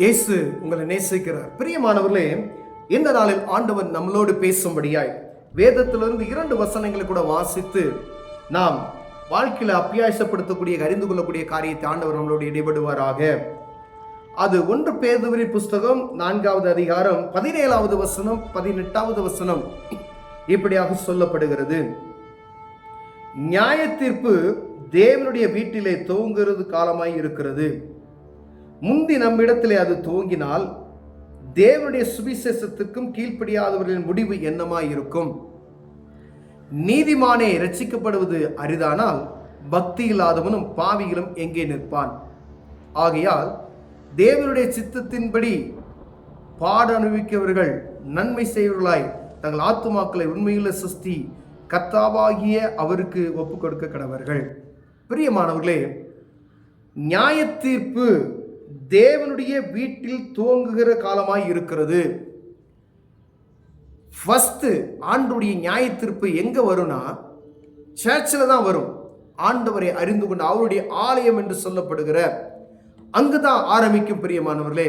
இயேசு உங்களை நேசிக்கிறார். பிரியமானவர்களே, இந்த நாளில் ஆண்டவர் நம்மளோடு பேசும்படியாய் வேதத்திலிருந்து 2 வசனங்களை கூட வாசித்து நாம் வாழ்க்கையில அப்பியாசப்படுத்தக்கூடிய அறிந்து கொள்ளக்கூடிய காரியத்தை ஆண்டவர் நம்மளோடு இடைபடுவாராக. அது 1 பேதுருவின் புஸ்தகம் 4வது அதிகாரம் 17வது வசனம் 18வது வசனம் இப்படியாக சொல்லப்படுகிறது. நியாய தீர்ப்பு தேவனுடைய வீட்டிலே துவங்குகிறது காலமாய் இருக்கிறது. முந்தி நம்மிடத்திலே அது துவங்கினால் தேவனுடைய சுவிசேஷத்துக்கும் கீழ்ப்படியாதவர்களின் முடிவு என்னமாய் இருக்கும்? நீதிமானே இரட்சிக்கப்படுவது அரிதானால் பக்தி இல்லாதவனும் பாவிகளும் எங்கே நிற்பான்? ஆகையால் தேவனுடைய சித்தத்தின்படி பாட அனுபவிக்கவர்கள் நன்மை செய்வர்களாய் தங்கள் ஆத்துமாக்களை உண்மையுள்ள சிருஷ்டி கர்த்தாவாகிய அவருக்கு ஒப்பு கொடுக்க கடவர்கள். பிரியமானவர்களே, நியாய தீர்ப்பு தேவனுடைய வீட்டில் துவங்குகிற காலமாய் இருக்கிறது. ஃபர்ஸ்ட் ஆண்டவருடைய நியாய தீர்ப்பு எங்க வரும்னா சர்ச்சில் தான் வரும். ஆண்டவரை அறிந்து கொண்டு அவருடைய ஆலயம் என்று சொல்லப்படுகிற அங்குதான் ஆரம்பிக்கும். பிரியமானவர்களே,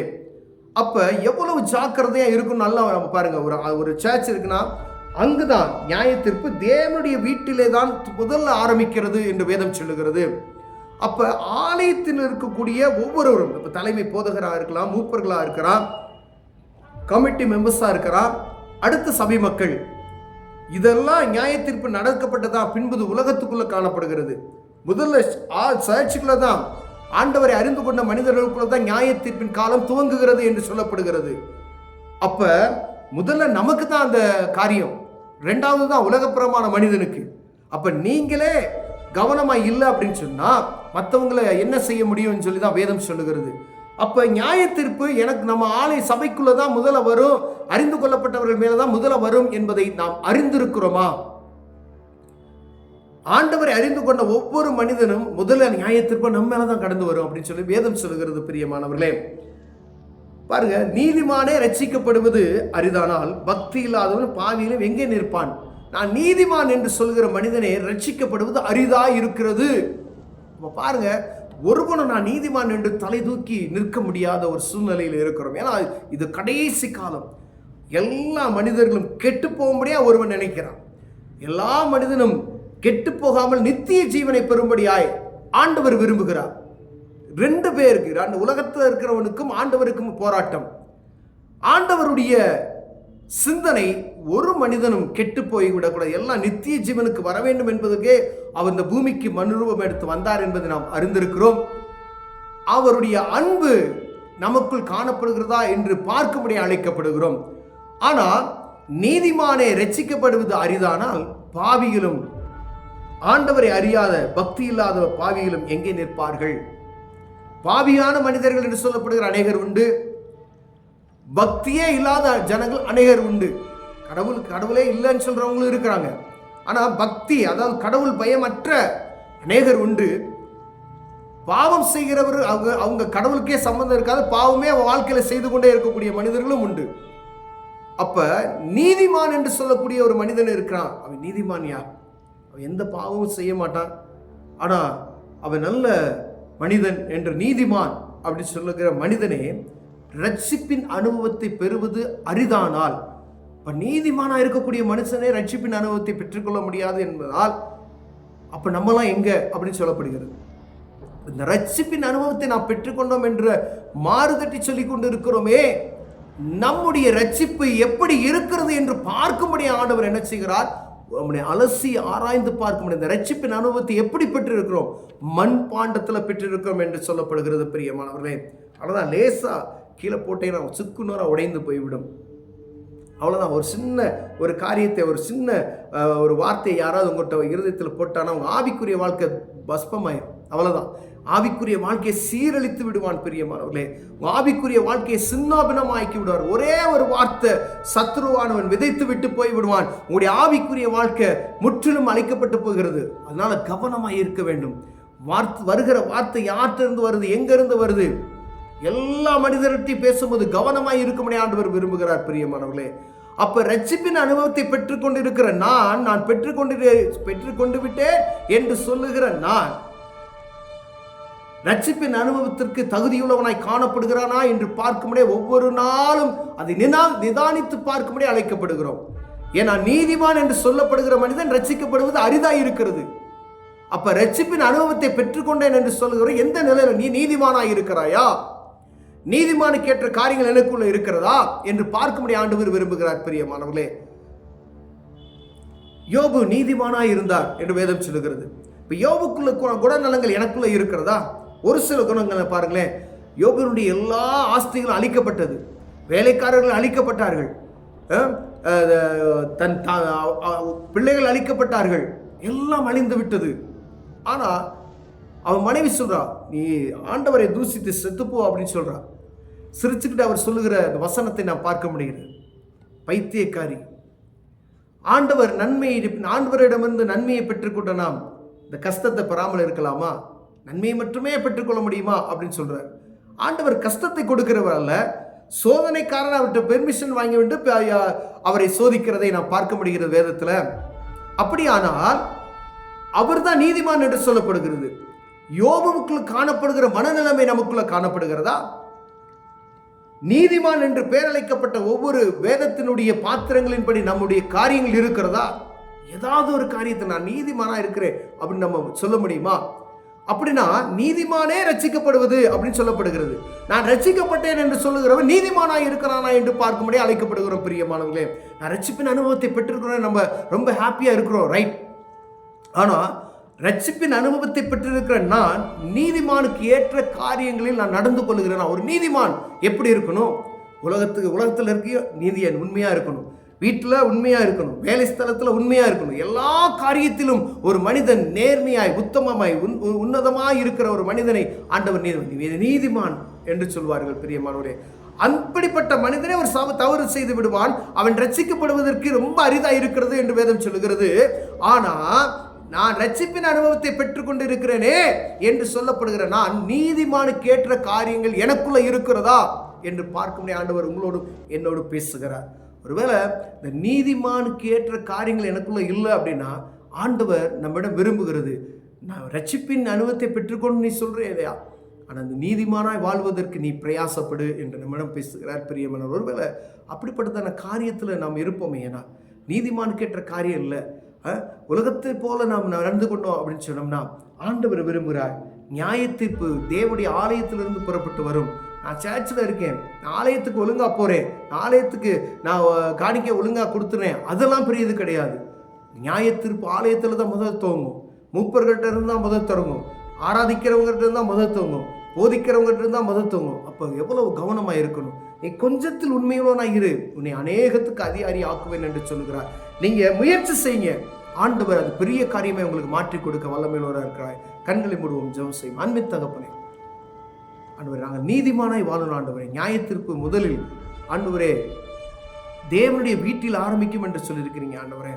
அப்ப எவ்வளவு ஜாக்கிரதையா இருக்கும் நல்லா நம்ம பாருங்க. ஒரு சர்ச் இருக்குன்னா அங்குதான் நியாய தீர்ப்பு தேவனுடைய வீட்டிலே தான் முதல்ல ஆரம்பிக்கிறது என்று வேதம் சொல்லுகிறது. அப்ப ஆலயத்தில் இருக்கக்கூடிய ஒவ்வொருவரும், இப்ப தலைமை போதகராக இருக்கலாம், மூப்பர்களாக இருக்கலாம், கமிட்டி மெம்பர்ஸா இருக்கலாம், அடுத்த சபை மக்கள், இதெல்லாம் நியாய தீர்ப்பு நடக்கப்பட்டதா பின்பு உலகத்துக்குள்ள காணப்படுகிறது. முதல்ல சர்ச்சுக்குள்ள தான் ஆண்டவரை அறிந்து கொண்ட மனிதர்களுக்குள்ள தான் நியாய தீர்ப்பின் காலம் துவங்குகிறது என்று சொல்லப்படுகிறது. அப்ப முதல்ல நமக்கு தான் அந்த காரியம், 2வது தான் உலகப்புறமான மனிதனுக்கு. அப்ப நீங்களே கவனமா இல்லை அப்படின்னு சொன்னா மற்றவங்களை என்ன செய்ய முடியும்னு சொல்லி தான் வேதம் சொல்லுகிறது. அப்ப நியாய தீர்ப்பு எனக்கு நம்ம ஆலய சபைக்குள்ளதான் முதல்ல வரும், அறிந்து கொள்ளப்பட்டவர்கள் மேலதான் முதல்ல வரும் என்பதை நாம் அறிந்திருக்கிறோமா? ஆண்டவரை அறிந்து கொண்ட ஒவ்வொரு மனிதனும் முதல்ல நியாய தீர்ப்பு நம்ம மேலதான் கடந்து வரும் அப்படின்னு சொல்லி வேதம் சொல்லுகிறது. பிரியமானவர்களே, பாருங்க, நீதிமானே ரட்சிக்கப்படுவது அரிதானால் பக்தி இல்லாதவன் பாவியிலும் எங்கே நிற்பான்? நான் நீதிமான் என்று சொல்கிற மனிதனே ரட்சிக்கப்படுவது அரிதா இருக்கிறது. பாருங்க, ஒருவனும் நான் நீதிமான் என்று தலை தூக்கி நிற்க முடியாத ஒரு சூழ்நிலையில் இருக்கிறோம். ஏன்னா இது கடைசி காலம். எல்லா மனிதர்களும் கெட்டு போகும்படியா ஒருவன் நினைக்கிறான். எல்லா மனிதனும் கெட்டு போகாமல் நித்திய ஜீவனை பெறும்படியாய் ஆண்டவர் விரும்புகிறார். 2 பேருக்கு, அந்த உலகத்தில் இருக்கிறவனுக்கும் ஆண்டவருக்கும் போராட்டம். ஆண்டவருடைய சிந்தனை ஒரு மனிதனும் கெட்டு போய்விடக்கூடாது, எல்லாம் நித்திய ஜீவனுக்கு வர வேண்டும் என்பதற்கே அவர் இந்த பூமிக்கு மனுரூபம் எடுத்து வந்தார் என்பதை நாம் அறிந்திருக்கிறோம். அவருடைய அன்பு நமக்குள் காணப்படுகிறதா என்று பார்க்கும்படி அழைக்கப்படுகிறோம். ஆனால் நீதிமானே ரட்சிக்கப்படுவது அரிதானால் பாவிகளும், ஆண்டவரை அறியாத பக்தி இல்லாத பாவிகளும் எங்கே நிற்பார்கள்? பாவியான மனிதர்கள் என்று சொல்லப்படுகிற அநேகர் உண்டு, பக்தியே இல்லாத ஜனங்கள் அநேகர் உண்டு. கடவுளே இல்லைன்னு சொல்றவங்களும் இருக்கிறாங்க. ஆனா பக்தி, அதாவது கடவுள் பயமற்ற அநேகர் உண்டு. பாவம் செய்கிறவர், அவங்க கடவுளுக்கே சம்பந்தம் இருக்காது, பாவமே வாழ்க்கையில செய்து கொண்டே இருக்கக்கூடிய மனிதர்களும் உண்டு. அப்ப நீதிமான் என்று சொல்லக்கூடிய ஒரு மனிதன் இருக்கிறான். அவன் நீதிமான் யார்? அவன் எந்த பாவமும் செய்ய மாட்டான், ஆனா அவன் நல்ல மனிதன் என்று நீதிமான் அப்படி சொல்லுகிற மனிதனே ரட்சிப்பின் அனுபவத்தை பெறுவது அரிதானால், நீதிமானா இருக்கக்கூடிய மனுஷனே ரட்சிப்பின் அனுபவத்தை பெற்றுக்கொள்ள முடியாது என்பதால் அப்ப நம்மலாம் எங்க அப்படின்னு சொல்லப்படுகிறது. இந்த ரட்சிப்பின் அனுபவத்தை நாம் பெற்றுக்கொண்டோம் என்று மாறுதட்டி சொல்லிக் கொண்டு இருக்கிறோமே, நம்முடைய ரட்சிப்பு எப்படி இருக்கிறது என்று பார்க்கும்படி ஆண்டவர் என்ன செய்கிறார்? நம்முடைய அலசி ஆராய்ந்து பார்க்க முடியும். இந்த ரட்சிப்பின் அனுபவத்தை எப்படி பெற்றிருக்கிறோம்? மண் பாண்டத்தில் பெற்றிருக்கிறோம் என்று சொல்லப்படுகிறது. பிரியமானவர்களே, அவ்வளவுதான், லேசா கீழே போட்டே நான் சுக்குநூறா உடைந்து போய்விடும். அவ்வளோதான். ஒரு சின்ன ஒரு காரியத்தை, ஒரு சின்ன ஒரு வார்த்தையை யாராவது உங்கள்கிட்ட இருதயத்தில் போட்டானா உங்கள் ஆவிக்குரிய வாழ்க்கை பஸ்பமாயிரும். அவ்வளோதான், ஆவிக்குரிய வாழ்க்கையை சீரழித்து விடுவான். பிரியமானவர்களே, உங்கள் ஆவிக்குரிய வாழ்க்கையை சின்னாபின்னமாக்கி விடுவார். ஒரே ஒரு வார்த்தை சத்ருவானவன் விதைத்து விட்டு போய் விடுவான். உங்களுடைய ஆவிக்குரிய வாழ்க்கை முற்றிலும் அழிக்கப்பட்டு போகிறது. அதனால கவனமாக இருக்க வேண்டும். வருகிற வார்த்தை யார்கிட்ட வருது, எங்கிருந்து வருது? எல்லா மனிதர்கிட்டையும் பேசும்போது கவனமாய் இருக்கும்படி ஆண்டவர் விரும்புகிறார். பிரியமானவர்களே, அப்ப ரட்சிப்பின் அனுபவத்தை பெற்றுக்கொண்டிருக்கிற நான் பெற்றுக்கொண்டு விட்டேன் என்று சொல்லுகிற நான் ரட்சிப்பின் அனுபவத்திற்கு தகுதியுள்ளவனாய் காணப்படுகிறானா என்று பார்க்கும்படியே ஒவ்வொரு நாளும் அதை நிதானித்து பார்க்கும்படி அழைக்கப்படுகிறோம். ஏன்னா நீதிமான் என்று சொல்லப்படுகிற மனிதன் ரட்சிக்கப்படுவது அரிதாய் இருக்கிறது. அப்ப ரட்சிப்பின் அனுபவத்தை பெற்றுக்கொண்டேன் என்று சொல்லுகிற எந்த நிலையில நீ நீதிமானாய் இருக்கிறாயா, நீதிமானுக்கு ஏற்ற காரியங்கள் எனக்குள்ள இருக்கிறதா என்று பார்க்கும்படி ஆண்டவர் விரும்புகிறார். பிரியமானவர்களே, யோபு நீதிமானாய் இருந்தார் என்று வேதம் சொல்லுகிறது. இப்ப யோபுக்குள்ள குணநலங்கள் எனக்குள்ள இருக்கிறதா? ஒரு சில குணங்களை பாருங்களேன். யோபுனுடைய எல்லா ஆஸ்திகளும் அழிக்கப்பட்டது, வேலைக்காரர்கள் அழிக்கப்பட்டார்கள், தன் பிள்ளைகள் அழிக்கப்பட்டார்கள், எல்லாம் அழிந்து விட்டது. ஆனா அவன் மனைவி சொல்றா, நீ ஆண்டவரை தூசித்து செத்துப்போ அப்படின்னு சொல்றா. சிரிச்சுக்கிட்டு அவர் சொல்லுகிற வசனத்தை நான் பார்க்க முடிகிறது. பைத்தியக்காரி, ஆண்டவர் ஆண்டவரிடமிருந்து நன்மையை பெற்றுக்கொண்ட நாம் இந்த கஷ்டத்தை பெறாமல் இருக்கலாமா? நன்மையை மட்டுமே பெற்றுக்கொள்ள முடியுமா அப்படின்னு சொல்றார். ஆண்டவர் கஷ்டத்தை கொடுக்கிறவர் அல்ல, சோதனைக்காரன் அவர்கிட்ட பெர்மிஷன் வாங்கிவிட்டு அவரை சோதிக்கிறதை நாம் பார்க்க முடிகிறது வேதத்துல. அப்படியானால் அவர் தான் நீதிமான் என்று சொல்லப்படுகிறது. யோபுக்குள்ள காணப்படுகிற மனநிலைமை நமக்குள்ள காணப்படுகிறதா? நீதிமான் என்று பெயரழைக்கப்பட்ட ஒவ்வொரு வேதத்தினுடைய பாத்திரங்களின்படி நம்முடைய காரியங்கள் இருக்கிறதா? ஏதாவது ஒரு காரியத்தை நான் நீதிமானா இருக்கிறேன் அப்படின்னு நம்ம சொல்ல முடியுமா? அப்படின்னா நீதிமானே ரட்சிக்கப்படுவது அப்படின்னு சொல்லப்படுகிறது. நான் ரட்சிக்கப்பட்டேன் என்று சொல்லுகிறவன் நீதிமானாய் இருக்கிறானா என்று பார்க்கும்படி அழைக்கப்படுகிறோம். பிரியமானவர்களே, நான் ரட்சிப்பின் அனுபவத்தை பெற்றிருக்கிறோம், நம்ம ரொம்ப ஹாப்பியா இருக்கிறோம், ரைட். ஆனா ரட்சிப்பின் அனுபவத்தை பெற்றிருக்கிற நான் நீதிமானுக்கு ஏற்ற காரியங்களில் நான் நடந்து கொள்ளுகிறேன். ஒரு நீதிமான் எப்படி இருக்கணும்? உலகத்தில் இருக்க நீதியன் உண்மையா இருக்கணும், வீட்டில் உண்மையா இருக்கணும், வேலை ஸ்தலத்தில் உண்மையா இருக்கணும், எல்லா காரியத்திலும் ஒரு மனிதன் நேர்மையாய் உத்தமமாய் உன்னதமாய் இருக்கிற ஒரு மனிதனை ஆண்டவர் நீதிமான் என்று சொல்வார்கள். பிரியமானவரே, அப்படிப்பட்ட மனிதனை ஒரு தவறு செய்து விடுவான், அவன் ரட்சிக்கப்படுவதற்கு ரொம்ப அரிதா இருக்கிறது என்று வேதம் சொல்லுகிறது. ஆனா நான் ரட்சிப்பின் அனுபவத்தை பெற்றுக்கொண்டு இருக்கிறேனே என்று சொல்லப்படுகிற நான் நீதிமானுக்கு ஏற்ற காரியங்கள் எனக்குள்ள இருக்கிறதா என்று பார்க்கும் ஆண்டவர் உங்களோடு என்னோடு பேசுகிறார். ஒருவேளை இந்த நீதிமானுக்கு ஏற்ற காரியங்கள் எனக்குள்ள இல்லை அப்படின்னா ஆண்டவர் நம்மிடம் விரும்புகிறது, நான் ரட்சிப்பின் அனுபவத்தை பெற்றுக்கொண்டு நீ சொல்றே இல்லையா, ஆனால் அந்த நீதிமானாய் வாழ்வதற்கு நீ பிரயாசப்படு என்று நம்மிடம் பேசுகிறார். பிரியமானவர், ஒருவேளை அப்படிப்பட்டதான காரியத்தில் நாம் இருப்போமே, ஏன்னா நீதிமானுக்கு ஏற்ற காரியம் இல்லை, உலகத்தை போல நாம் நடந்து கொண்டோம் அப்படின்னு சொன்னோம்னா ஆண்டவர் விரும்புகிறார். நியாய தீர்ப்பு தேவனுடைய ஆலயத்திலிருந்து புறப்பட்டு வரும். நான் சர்ச்சில் இருக்கேன், நான் ஆலயத்துக்கு ஒழுங்கா போறேன், ஆலயத்துக்கு நான் காணிக்கை ஒழுங்கா கொடுத்துறேன், அதெல்லாம் பெரியது கிடையாது. நியாய தீர்ப்பு ஆலயத்தில் தான் முதல் துவங்கும், மூப்பர்கிட்ட இருந்தால் முதல் தொடங்கும், ஆராதிக்கிறவங்ககிட்ட இருந்தால் முதல் துவங்கும், போதிக்கிறவங்ககிட்ட இருந்தால் முதல் துவங்கும். அப்போ எவ்வளவு கவனமாக இருக்கணும். நீ கொஞ்சத்தில் உண்மையுள்ளவனா இரு, உன்னை அநேகத்துக்கு அதிகாரி ஆக்குவேன் என்று சொல்லுகிறார். நீங்க முயற்சி செய்யுங்க, ஆண்டவர் அது பெரிய காரியமே உங்களுக்கு மாற்றி கொடுக்க வல்லமையுள்ளவராக இருக்கிறார். கண்களை மூடுவோம், ஜெபம் செய்வோம். அன்பின் தகப்பனே, ஆண்டவரே, நாங்கள் நீதிமானாய் வாழணும். ஆண்டவரே, நியாயத்திற்கு முதலில் ஆண்டவரே தேவனுடைய வீட்டில் ஆரம்பிக்கும் என்று சொல்லியிருக்கிறீங்க. ஆண்டவரே,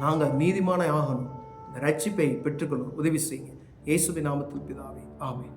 நாங்கள் நீதிமானாய் ஆகணும், இந்த ரட்சிப்பை பெற்றுக்கொள்ளும் உதவி செய்யுங்க. இயேசுவின் நாமத்தில் பிதாவே, ஆமென்.